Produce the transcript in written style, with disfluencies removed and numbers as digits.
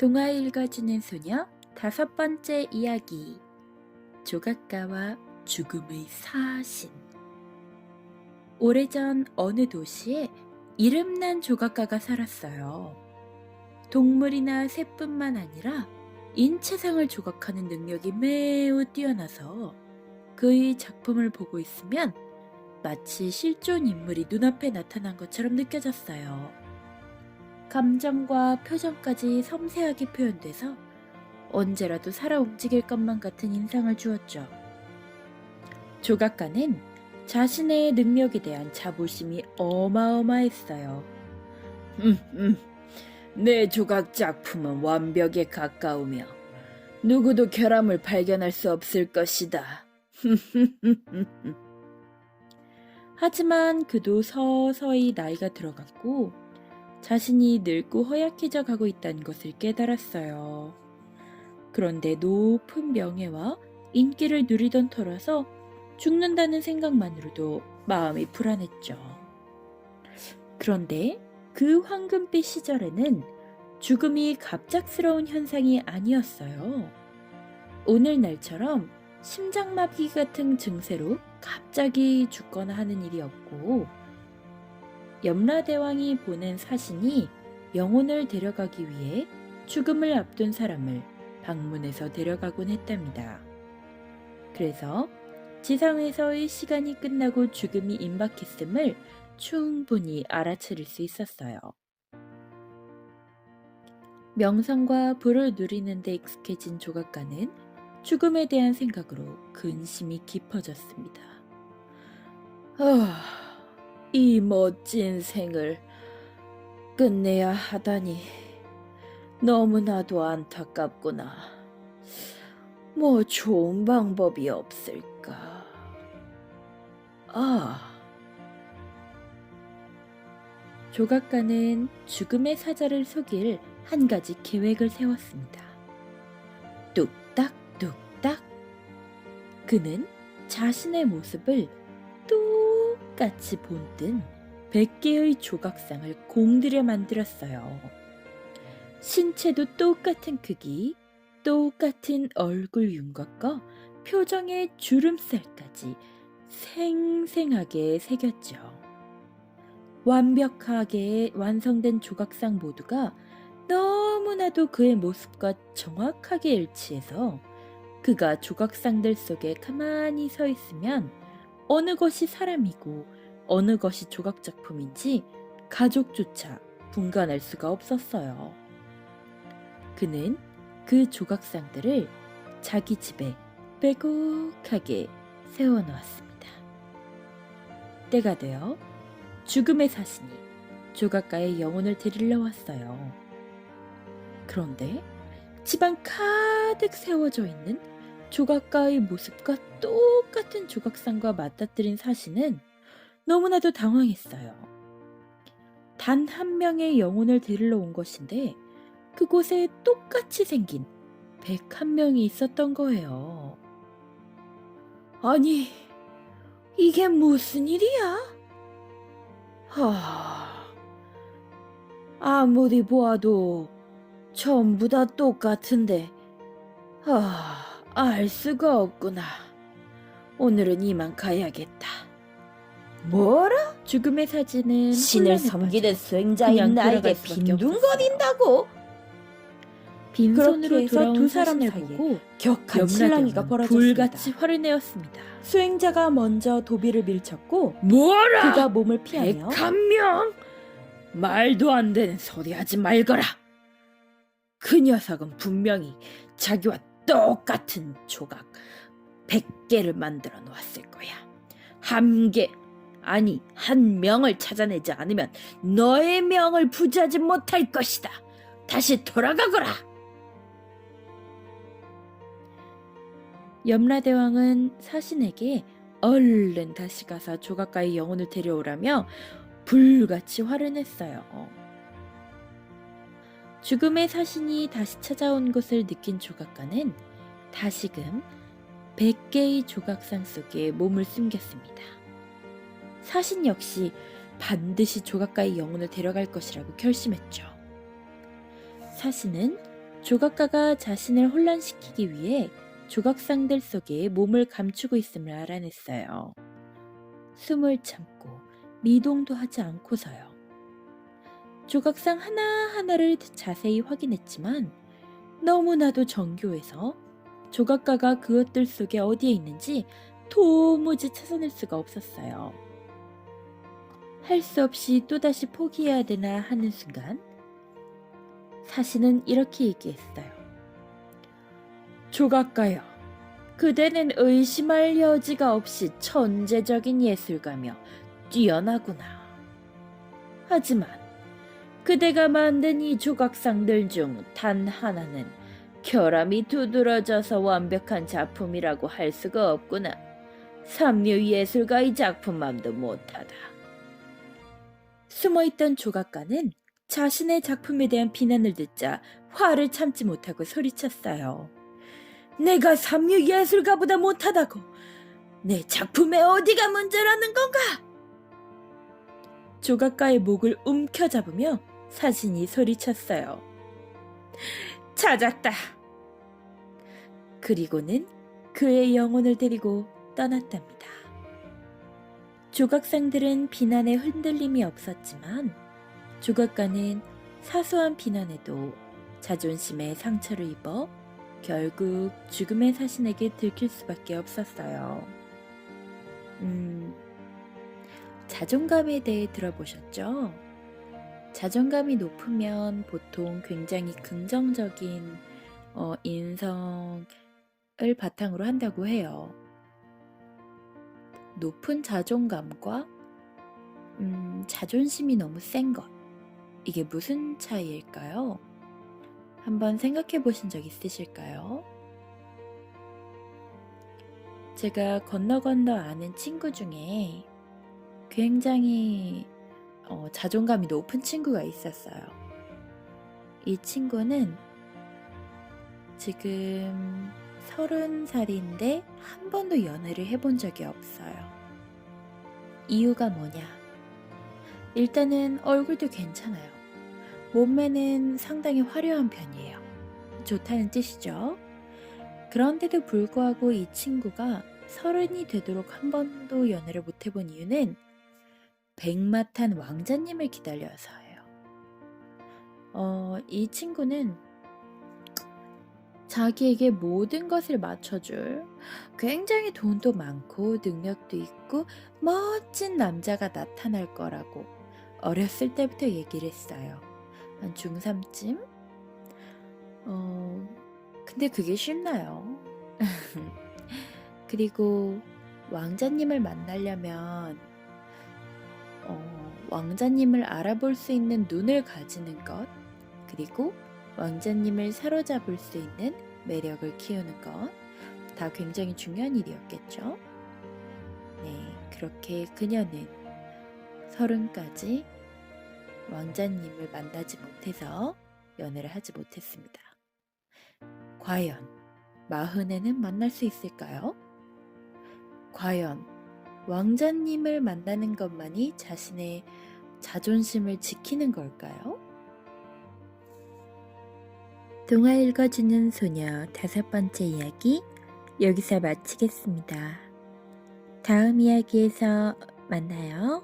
동화 읽어주는 소녀 5번째 이야기. 조각가와 죽음의 사신. 오래전 어느 도시에 이름난 조각가가 살았어요. 동물이나 새뿐만 아니라 인체상을 조각하는 능력이 매우 뛰어나서 그의 작품을 보고 있으면 마치 실존 인물이 눈앞에 나타난 것처럼 느껴졌어요. 감정과 표정까지 섬세하게 표현돼서 언제라도 살아 움직일 것만 같은 인상을 주었죠. 조각가는 자신의 능력에 대한 자부심이 어마어마했어요. 내 조각 작품은 완벽에 가까우며 누구도 결함을 발견할 수 없을 것이다. 하지만 그도 서서히 나이가 들어갔고 자신이 늙고 허약해져 가고 있다는 것을 깨달았어요. 그런데 높은 명예와 인기를 누리던 터라서 죽는다는 생각만으로도 마음이 불안했죠. 그런데 그 황금빛 시절에는 죽음이 갑작스러운 현상이 아니었어요. 오늘날처럼 심장마비 같은 증세로 갑자기 죽거나 하는 일이 없고, 염라대왕이 보낸 사신이 영혼을 데려가기 위해 죽음을 앞둔 사람을 방문해서 데려가곤 했답니다. 그래서 지상에서의 시간이 끝나고 죽음이 임박했음을 충분히 알아차릴 수 있었어요. 명성과 부를 누리는 데 익숙해진 조각가는 죽음에 대한 생각으로 근심이 깊어졌습니다. 이 멋진 생을 끝내야 하다니 너무나도 안타깝구나. 뭐 좋은 방법이 없을까? 조각가는 죽음의 사자를 속일 한 가지 계획을 세웠습니다. 뚝딱뚝딱. 그는 자신의 모습을 똑같이 본뜬 100개의 조각상을 공들여 만들었어요. 신체도 똑같은 크기, 똑같은 얼굴 윤곽과 표정의 주름살까지 생생하게 새겼죠. 완벽하게 완성된 조각상 모두가 너무나도 그의 모습과 정확하게 일치해서 그가 조각상들 속에 가만히 서 있으면 어느 것이 사람이고 어느 것이 조각작품인지 가족조차 분간할 수가 없었어요. 그는 그 조각상들을 자기 집에 빼곡하게 세워놓았습니다. 때가 되어 죽음의 사신이 조각가의 영혼을 데리러 왔어요. 그런데 집안 가득 세워져 있는 조각가의 모습과 똑같은 조각상과 맞닥뜨린 사신은 너무나도 당황했어요. 단 한 명의 영혼을 데리러 온 것인데 그곳에 똑같이 생긴 101명이 있었던 거예요. 아니, 이게 무슨 일이야? 아무리 보아도 전부 다 똑같은데 알 수가 없구나. 오늘은 이만 가야겠다. 뭐라? 죽음의 사진은 신을 혼란에 섬기는 빠져 수행자인 그냥 나에게 돌아갈 수밖에 빈둥거린다고? 빈손으로 그렇게 해서 돌아온 두 사람 사신을 사이에 보고 격한 실랑이가 염라대왕은 벌어졌습니다. 불같이 화를 내었습니다. 수행자가 먼저 도비를 밀쳤고 뭐라? 그가 몸을 피하며 101명? 말도 안 되는 소리 하지 말거라. 그 녀석은 분명히 자기와 똑같은 조각 100개를 만들어 놓았을 거야. 한 개, 아니 한 명을 찾아내지 않으면 너의 명을 부지하지 못할 것이다. 다시 돌아가거라. 염라대왕은 사신에게 얼른 다시 가서 조각가의 영혼을 데려오라며 불같이 화를 냈어요. 죽음의 사신이 다시 찾아온 것을 느낀 조각가는 다시금 100개의 조각상 속에 몸을 숨겼습니다. 사신 역시 반드시 조각가의 영혼을 데려갈 것이라고 결심했죠. 사신은 조각가가 자신을 혼란시키기 위해 조각상들 속에 몸을 감추고 있음을 알아냈어요. 숨을 참고 미동도 하지 않고서요. 조각상 하나하나를 자세히 확인했지만 너무나도 정교해서 조각가가 그것들 속에 어디에 있는지 도무지 찾아낼 수가 없었어요. 할 수 없이 또다시 포기해야 되나 하는 순간 사신은 이렇게 얘기했어요. 조각가여, 그대는 의심할 여지가 없이 천재적인 예술가며 뛰어나구나. 하지만 그대가 만든 이 조각상들 중 단 하나는 결함이 두드러져서 완벽한 작품이라고 할 수가 없구나. 삼류 예술가의 작품만도 못하다. 숨어있던 조각가는 자신의 작품에 대한 비난을 듣자 화를 참지 못하고 소리쳤어요. 내가 삼류 예술가보다 못하다고? 내 작품에 어디가 문제라는 건가? 조각가의 목을 움켜잡으며 사신이 소리쳤어요. 찾았다. 그리고는 그의 영혼을 데리고 떠났답니다. 조각상들은 비난에 흔들림이 없었지만 조각가는 사소한 비난에도 자존심에 상처를 입어 결국 죽음의 사신에게 들킬 수밖에 없었어요. 자존감에 대해 들어보셨죠? 자존감이 높으면 보통 굉장히 긍정적인 인성을 바탕으로 한다고 해요. 높은 자존감과 자존심이 너무 센 것, 이게 무슨 차이일까요? 한번 생각해 보신 적 있으실까요? 제가 건너 아는 친구 중에 굉장히 자존감이 높은 친구가 있었어요. 이 친구는 지금 30살인데 한 번도 연애를 해본 적이 없어요. 이유가 뭐냐? 일단은 얼굴도 괜찮아요. 몸매는 상당히 화려한 편이에요. 좋다는 뜻이죠. 그런데도 불구하고 이 친구가 30이 되도록 한 번도 연애를 못 해본 이유는 백마탄 왕자님을 기다려서예요. 이 친구는 자기에게 모든 것을 맞춰줄 굉장히 돈도 많고 능력도 있고 멋진 남자가 나타날 거라고 어렸을 때부터 얘기를 했어요. 한 중3쯤? 근데 그게 쉽나요? 그리고 왕자님을 만나려면 왕자님을 알아볼 수 있는 눈을 가지는 것, 그리고 왕자님을 사로잡을 수 있는 매력을 키우는 것, 다 굉장히 중요한 일이었겠죠. 네, 그렇게 그녀는 30까지 왕자님을 만나지 못해서 연애를 하지 못했습니다. 과연 40에는 만날 수 있을까요? 과연 왕자님을 만나는 것만이 자신의 자존심을 지키는 걸까요? 동화 읽어주는 소녀 5번째 이야기 여기서 마치겠습니다. 다음 이야기에서 만나요.